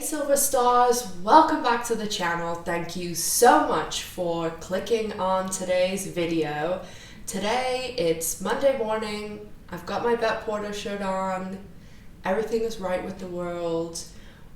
Silver Stars, welcome back to the channel. Thank you so much for clicking on today's video. Today it's Monday morning. I've got my Bette Porter shirt on. Everything is right with the world.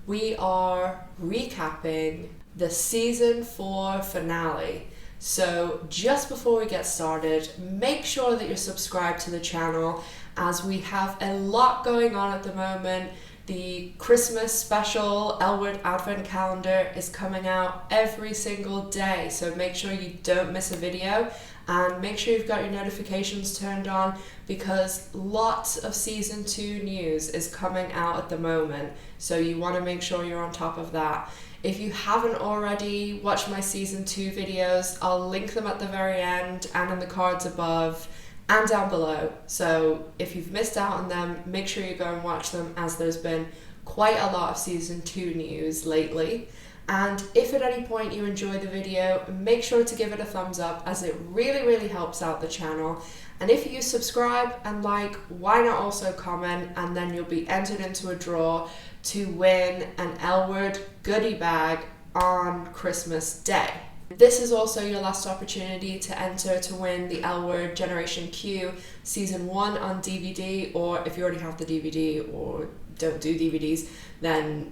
We are recapping the season 4 finale. So just before we get started, make sure that you're subscribed to the channel as we have a lot going on at the moment. The Christmas special Elwood Advent Calendar is coming out every single day, so make sure you don't miss a video and make sure you've got your notifications turned on because lots of season 2 news is coming out at the moment, so you want to make sure you're on top of that. If you haven't already watched my season 2 videos, I'll link them at the very end and in the cards above and down below. So if you've missed out on them, make sure you go and watch them as there's been quite a lot of season 2 news lately. And if at any point you enjoy the video, make sure to give it a thumbs up as it really helps out the channel. And if you subscribe and like, why not also comment, and then you'll be entered into a draw to win an Elwood goodie bag on Christmas Day. This is also your last opportunity to enter to win the Elwood Generation Q Season 1 on DVD, or if you already have the DVD or don't do DVDs, then,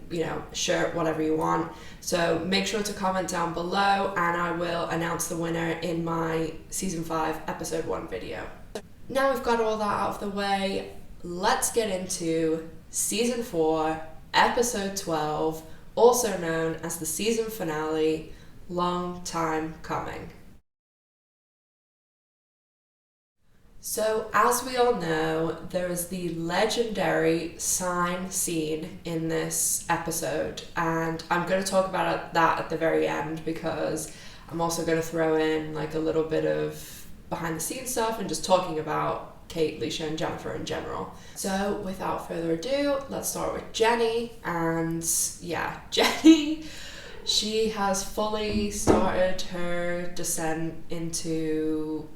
shirt, whatever you want. So make sure to comment down below and I will announce the winner in my Season 5 Episode 1 video. Now we've got all that out of the way, let's get into Season 4, Episode 12, also known as the season finale, Long Time Coming. So as we all know, there is the legendary sign scene in this episode, and I'm going to talk about that at the very end because I'm also going to throw in like a little bit of behind the scenes stuff and just talking about Kate, Leisha and Jennifer in general. So without further ado, let's start with Jenny. And yeah, Jenny, she has fully started her descent into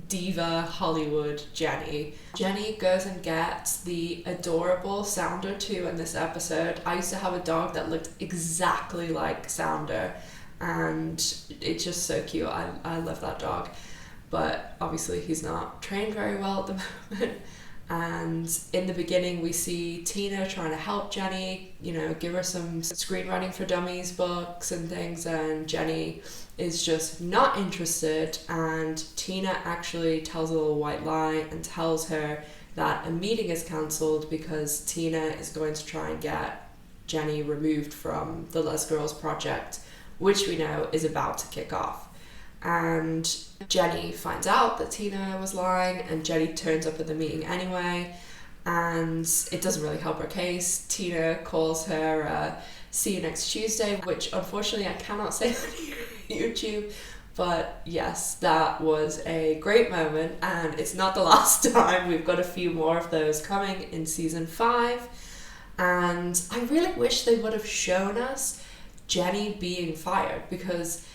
diva Hollywood Jenny. Jenny goes and gets the adorable Sounder 2 in this episode. I used to have a dog that looked exactly like Sounder and it's just so cute. I love that dog. But obviously he's not trained very well at the moment. And in the beginning we see Tina trying to help Jenny, give her some screenwriting for dummies books and things, and Jenny is just not interested, and Tina actually tells a little white lie and tells her that a meeting is cancelled because Tina is going to try and get Jenny removed from the Les Girls project, which we know is about to kick off. And Jenny finds out that Tina was lying, and Jenny turns up at the meeting anyway, and it doesn't really help her case. Tina calls her see you next Tuesday, which unfortunately I cannot say on YouTube, but yes, that was a great moment and it's not the last time. We've got a few more of those coming in season 5, and I really wish they would have shown us Jenny being fired, because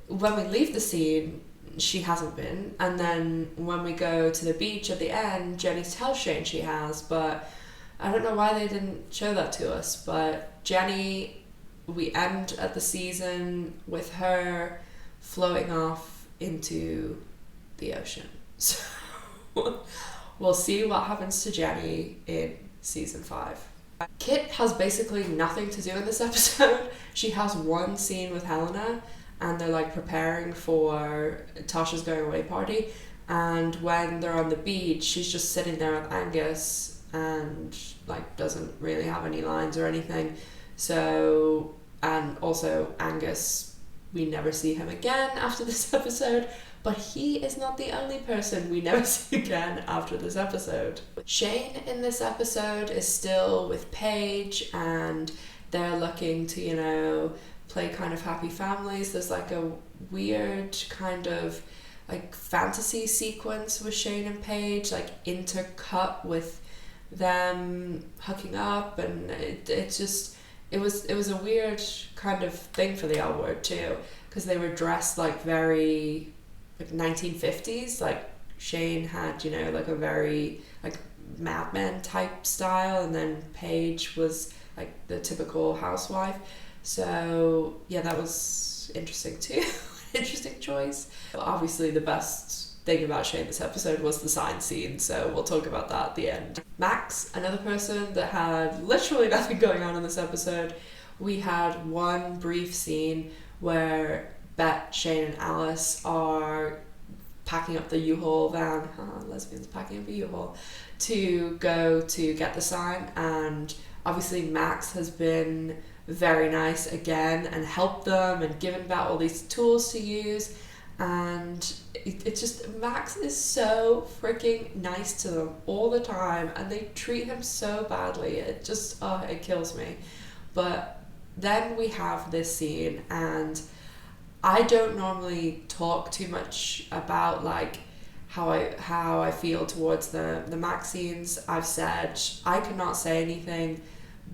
when we leave the scene, she hasn't been, and then when we go to the beach at the end, Jenny tells Shane she has, but I don't know why they didn't show that to us. But Jenny, we end at the season with her floating off into the ocean. So we'll see what happens to Jenny in season 5. Kit has basically nothing to do in this episode. She has one scene with Helena, and they're like preparing for Tasha's going away party, and when they're on the beach she's just sitting there with Angus and like doesn't really have any lines or anything. So, and also Angus, we never see him again after this episode, but he is not the only person we never see again after this episode. Shane in this episode is still with Paige, and they're looking to play kind of happy families. There's like a weird kind of like fantasy sequence with Shane and Paige, like intercut with them hooking up, and it was a weird kind of thing for the L Word too, because they were dressed like very like 1950s. Like Shane had like a very like Mad Men type style, and then Paige was like the typical housewife. So yeah, that was interesting too. Interesting choice. But obviously the best thing about Shane this episode was the sign scene, so we'll talk about that at the end. Max, another person that had literally nothing going on in this episode. We had one brief scene where Bette, Shane and Alice are packing up the U-Haul van, lesbians packing up a U-Haul, to go to get the sign, and obviously Max has been very nice again and helped them and given Bette all these tools to use, and it's just, Max is so freaking nice to them all the time and they treat him so badly. It just, it kills me. But then we have this scene, and I don't normally talk too much about like how I feel towards the Max scenes. I've said I cannot say anything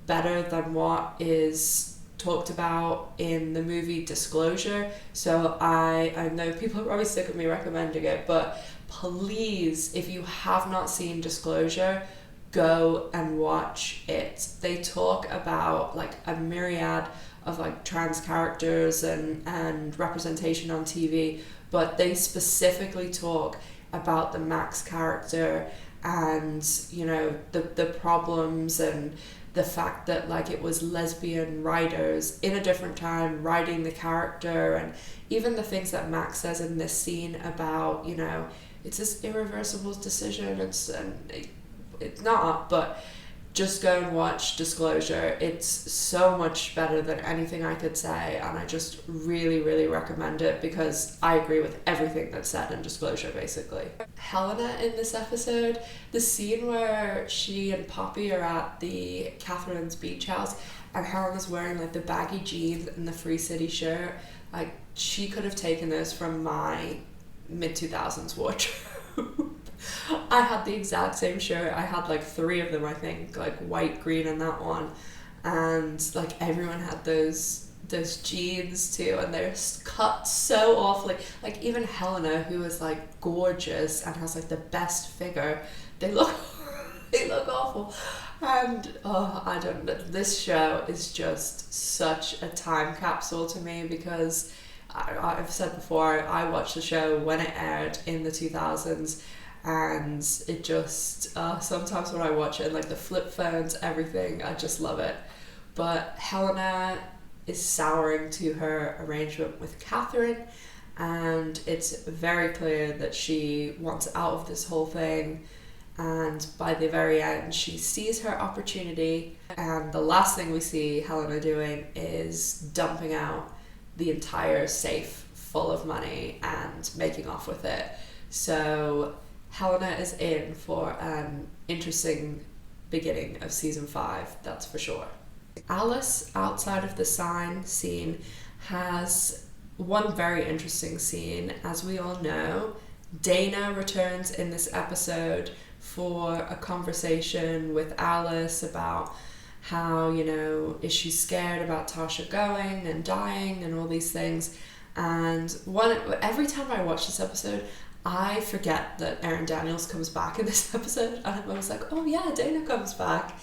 better than what is talked about in the movie Disclosure. So I know people are probably sick of me recommending it, but please, if you have not seen Disclosure, go and watch it. They talk about like a myriad of like trans characters and representation on TV, but they specifically talk about the Max character and, you know, the problems and the fact that like it was lesbian writers in a different time writing the character, and even the things that Max says in this scene about, you know, it's this irreversible decision, and it's not, but just go and watch Disclosure. It's so much better than anything I could say, and I just really, really recommend it because I agree with everything that's said in Disclosure, basically. Helena in this episode, the scene where she and Poppy are at the Catherine's beach house and Helena's wearing like the baggy jeans and the Free City shirt, like she could have taken this from my mid-2000s wardrobe. I had the exact same shirt. I had like 3 of them, I think, like white, green and that one, and like everyone had those jeans too, and they're cut so awfully. Like even Helena, who is like gorgeous and has like the best figure, they look awful. And I don't know, this show is just such a time capsule to me because I've said before, I watched the show when it aired in the 2000s, and it just sometimes when I watch it, like the flip phones, everything, I just love it. But Helena is souring to her arrangement with Catherine, and it's very clear that she wants out of this whole thing, and by the very end she sees her opportunity, and the last thing we see Helena doing is dumping out the entire safe full of money and making off with it. So Helena is in for an interesting beginning of season 5, that's for sure. Alice, outside of the sign scene, has one very interesting scene. As we all know, Dana returns in this episode for a conversation with Alice about how, you know, is she scared about Tasha going and dying and all these things. And every time I watch this episode, I forget that Erin Daniels comes back in this episode, and I'm always like, oh yeah, Dana comes back.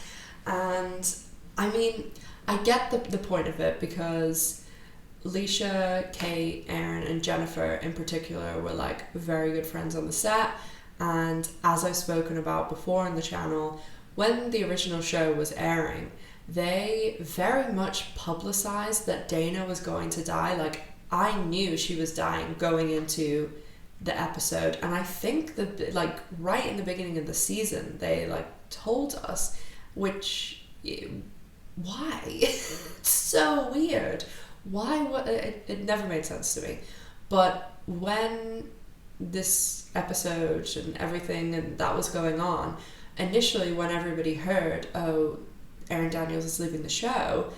And I mean, I get the point of it because Leisha, Kate, Erin and Jennifer in particular were like very good friends on the set, and as I've spoken about before on the channel, when the original show was airing, they very much publicized that Dana was going to die. Like, I knew she was dying going into the episode, and I think that like right in the beginning of the season they like told us, which why? It's so weird. Why? It never made sense to me. But when this episode and everything and that was going on, initially when everybody heard, oh, Erin Daniels is leaving the show,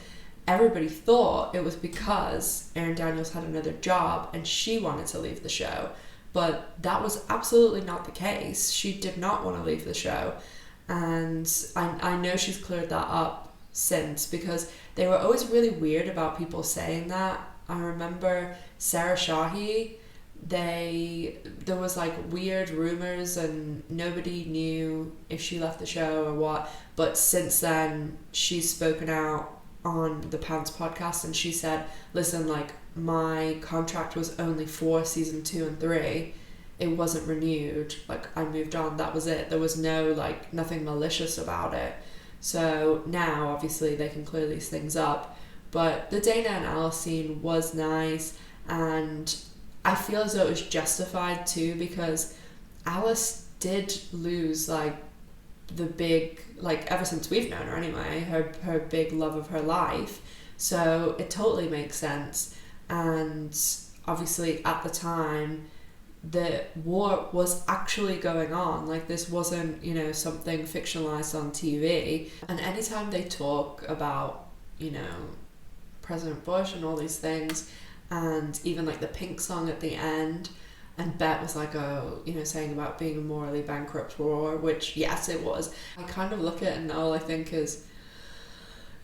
everybody thought it was because Erin Daniels had another job and she wanted to leave the show. But that was absolutely not the case. She did not want to leave the show. And I know she's cleared that up since, because they were always really weird about people saying that. I remember Sarah Shahi there was like weird rumors and nobody knew if she left the show or what, but since then she's spoken out on the Pants podcast and she said, listen, like my contract was only for season 2 and 3, it wasn't renewed, like I moved on, that was it, there was no like nothing malicious about it. So now obviously they can clear these things up, but the Dana and Alice scene was nice, and I feel as though it was justified too, because Alice did lose like the big, like ever since we've known her anyway, her big love of her life, so it totally makes sense. And obviously at the time the war was actually going on, like this wasn't, you know, something fictionalized on TV. And anytime they talk about, you know, President Bush and all these things, and even like the Pink song at the end, and Bette was like, oh, you know, saying about being a morally bankrupt war, which yes it was. I kind of look at it and all I think is,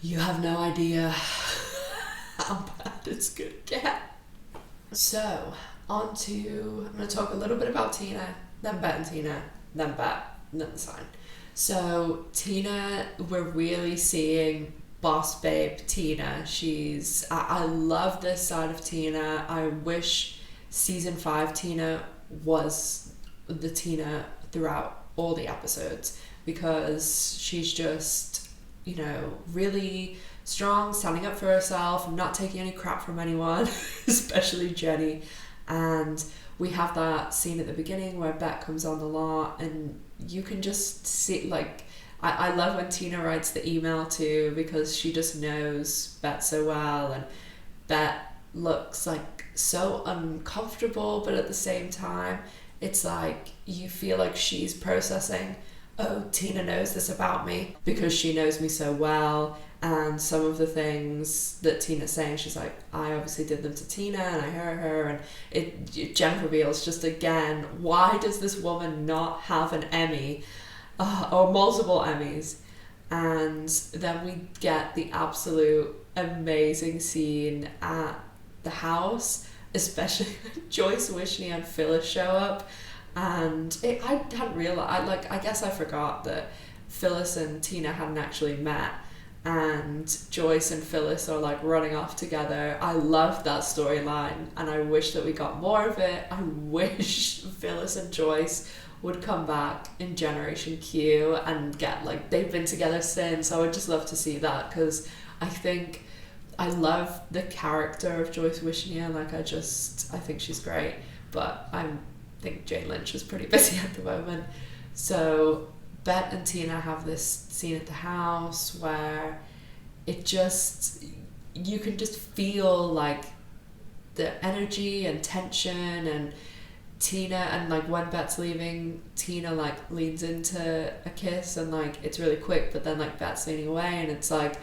you have no idea how bad it's gonna get. So on to, I'm going to talk a little bit about Tina, then Bette and Tina, then Bette, and then the sign. So Tina, we're really seeing boss babe Tina. I love this side of Tina. I wish season 5 Tina was the Tina throughout all the episodes, because she's just, you know, really strong, standing up for herself, not taking any crap from anyone, especially Jenny. And we have that scene at the beginning where Bette comes on the lot, and you can just see, like, I love when Tina writes the email too, because she just knows Bette so well, and Bette looks like so uncomfortable, but at the same time it's like you feel like she's processing, oh, Tina knows this about me because she knows me so well. And some of the things that Tina's saying, she's like, I obviously did them to Tina and I hurt her, and Jen reveals just again, why does this woman not have an Emmy or multiple Emmys? And then we get the absolute amazing scene at the house, especially when Joyce Wishney and Phyllis show up, and I hadn't realized, I guess I forgot that Phyllis and Tina hadn't actually met, and Joyce and Phyllis are like running off together. I loved that storyline, and I wish that we got more of it. I wish Phyllis and Joyce would come back in Generation Q and get, like, they've been together since. I would just love to see that, because I think I love the character of Joyce Wishney, and like I think she's great, but I think Jane Lynch is pretty busy at the moment. So Bette and Tina have this scene at the house where it just, you can just feel like the energy and tension, and Tina, and like when Bette's leaving, Tina like leans into a kiss, and like it's really quick, but then like Bette's leaning away and it's like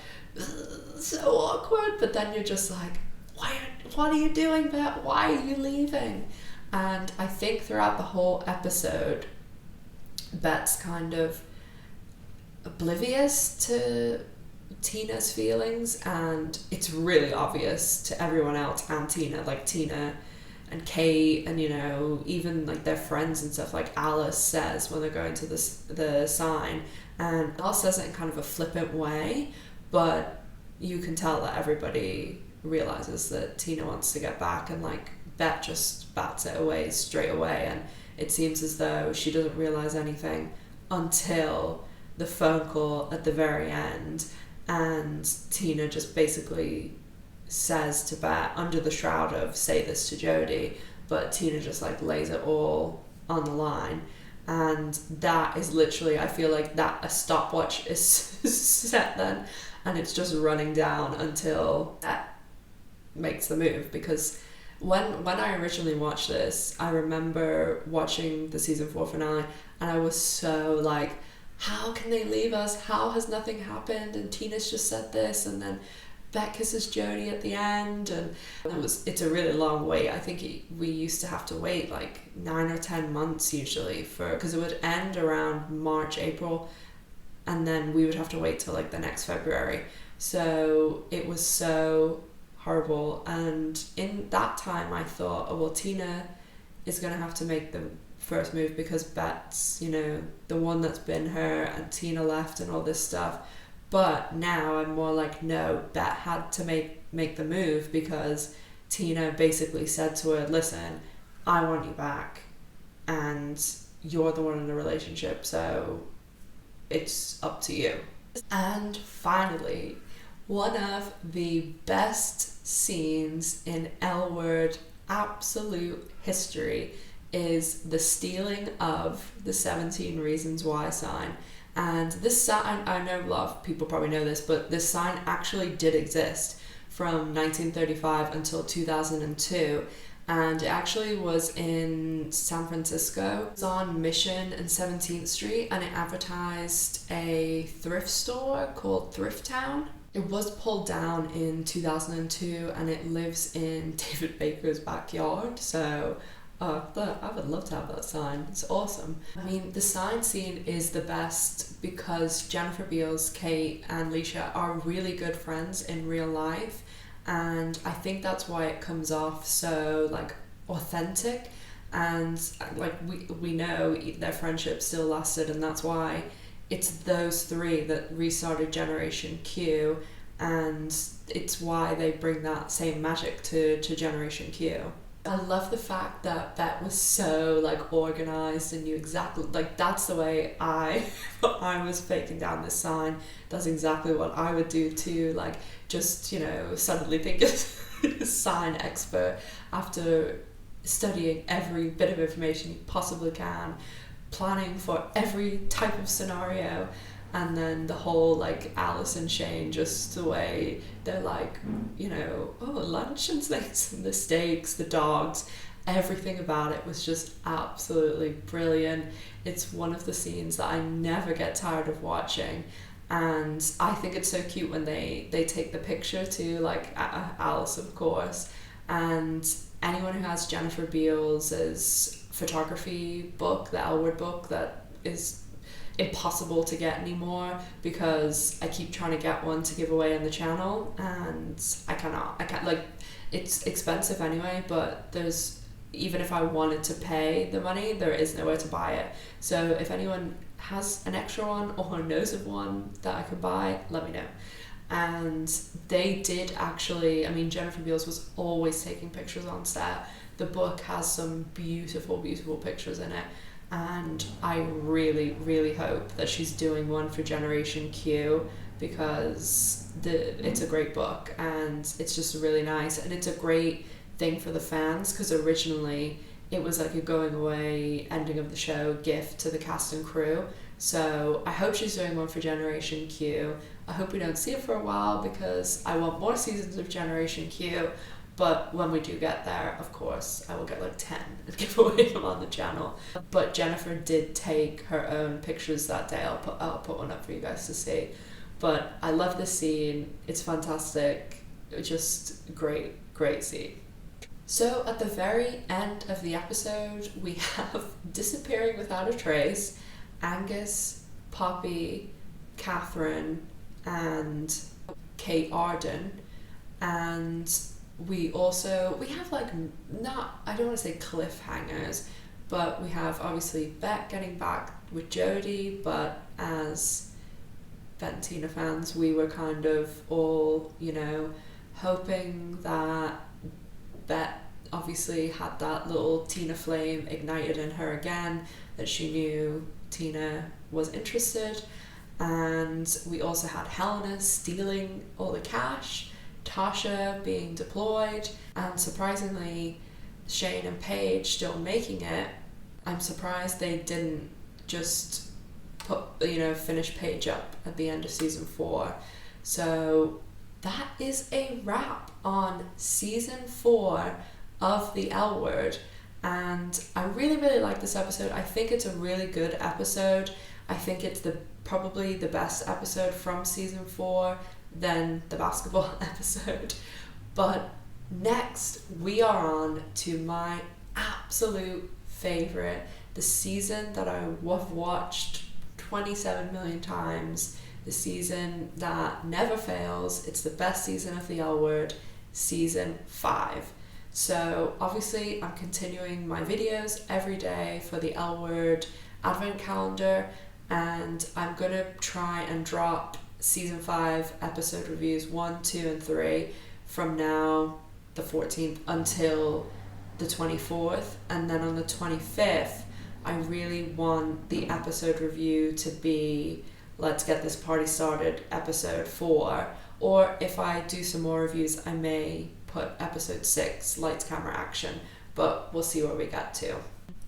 so awkward, but then you're just like, what are you doing, Bette? Why are you leaving? And I think throughout the whole episode Bette's kind of oblivious to Tina's feelings, and it's really obvious to everyone else and Tina, like Tina and Kate, and you know, even like their friends and stuff, like Alice says when they're going to the sign, and Alice says it in kind of a flippant way, but you can tell that everybody realizes that Tina wants to get back, and like Bette just bats it away straight away, and it seems as though she doesn't realize anything until the phone call at the very end, and Tina just basically says to Bette under the shroud of say this to Jodie, but Tina just like lays it all on the line, and that is literally, I feel like that a stopwatch is set then, and it's just running down until Bette makes the move. Because when I originally watched this, I remember watching the season 4 finale, and I was so like, how can they leave us? How has nothing happened? And Tina's just said this, and then Bette kisses Jodie at the end, and it's a really long wait. I think we used to have to wait like 9 or 10 months usually because it would end around March, April, and then we would have to wait till like the next February. So it was so horrible, and in that time I thought, oh well, Tina is going to have to make the first move, because Bette's, you know, the one that's been her, and Tina left and all this stuff. But now I'm more like, no, Bette had to make the move, because Tina basically said to her, listen, I want you back and you're the one in the relationship, so it's up to you. And finally, one of the best scenes in L Word absolute history is the stealing of the 17 Reasons Why sign. And this sign, I know a lot of people probably know this, but this sign actually did exist from 1935 until 2002. And it actually was in San Francisco. It was on Mission and 17th Street, and it advertised a thrift store called Thrift Town. It was pulled down in 2002, and it lives in David Baker's backyard. So I would love to have that sign. It's awesome. I mean, the sign scene is the best because Jennifer Beals, Kate, and Leisha are really good friends in real life, and I think that's why it comes off so like authentic, and like we know their friendship still lasted, and that's why it's those three that restarted Generation Q, and it's why they bring that same magic to Generation Q. I love the fact that Bette was so like organized and knew exactly, like that's the way I was faking down this sign. That's exactly what I would do too, like just, you know, suddenly think of a sign expert after studying every bit of information you possibly can, planning for every type of scenario. And then the whole like Alice and Shane, just the way they're like, you know, oh, lunch and snakes and the steaks, the dogs, everything about it was just absolutely brilliant. It's one of the scenes that I never get tired of watching. And I think it's so cute when they take the picture too, like Alice, of course. And anyone who has Jennifer Beals' photography book, the L Word book, that is impossible to get anymore because I keep trying to get one to give away on the channel, and I can't, like, it's expensive anyway, but there's, even if I wanted to pay the money, there is nowhere to buy it. So if anyone has an extra one or knows of one that I could buy, let me know. And they did actually, I mean, Jennifer Beals was always taking pictures on set. The book has some beautiful, beautiful pictures in it. And I really, really hope that she's doing one for Generation Q, because it's a great book and it's just really nice, and it's a great thing for the fans, because originally it was like a going away ending of the show gift to the cast and crew. So I hope she's doing one for Generation Q. I hope we don't see it for a while, because I want more seasons of Generation Q. But when we do get there, of course, I will get like 10 and give away them on the channel. But Jennifer did take her own pictures that day. I'll put one up for you guys to see. But I love this scene. It's fantastic. Just great, great scene. So at the very end of the episode, we have disappearing without a trace Angus, Poppy, Catherine, and Kate Arden. And we have like, not, I don't want to say cliffhangers, but we have obviously Bette getting back with Jodie, but as Bette and Tina fans, we were kind of all, you know, hoping that Bette obviously had that little Tina flame ignited in her again, that she knew Tina was interested. And we also had Helena stealing all the cash, Tasha being deployed, and surprisingly Shane and Paige still making it. I'm surprised they didn't just finish Paige up at the end of season 4. So that is a wrap on season 4 of the L Word, and I really, really like this episode. I think it's a really good episode. I think it's probably the best episode from season 4 than the basketball episode. But next we are on to my absolute favorite, the season that I have watched 27 million times, the season that never fails. It's the best season of the L Word, season 5. So obviously I'm continuing my videos every day for the L Word Advent calendar, and I'm gonna try and drop season 5 episode reviews 1, 2 and 3 from now the 14th until the 24th, and then on the 25th I really want the episode review to be Let's Get This Party Started episode 4, or if I do some more reviews I may put episode 6 Lights Camera Action, but we'll see where we get to.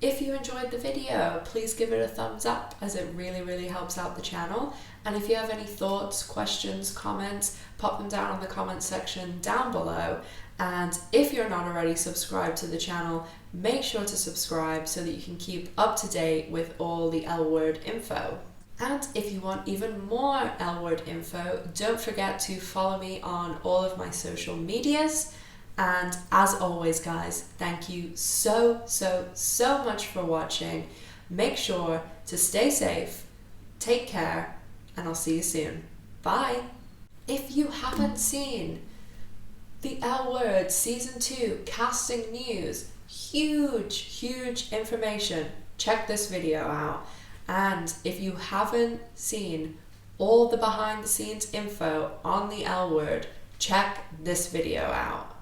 If you enjoyed the video, please give it a thumbs up, as it really helps out the channel. And if you have any thoughts, questions, comments, pop them down in the comments section down below. And if you're not already subscribed to the channel, make sure to subscribe so that you can keep up to date with all the L Word info. And if you want even more L Word info, don't forget to follow me on all of my social medias. And as always, guys, thank you so much for watching. Make sure to stay safe, take care, and I'll see you soon. Bye! If you haven't seen the L Word Season 2 casting news, huge information, check this video out. And if you haven't seen all the behind the scenes info on the L Word, check this video out.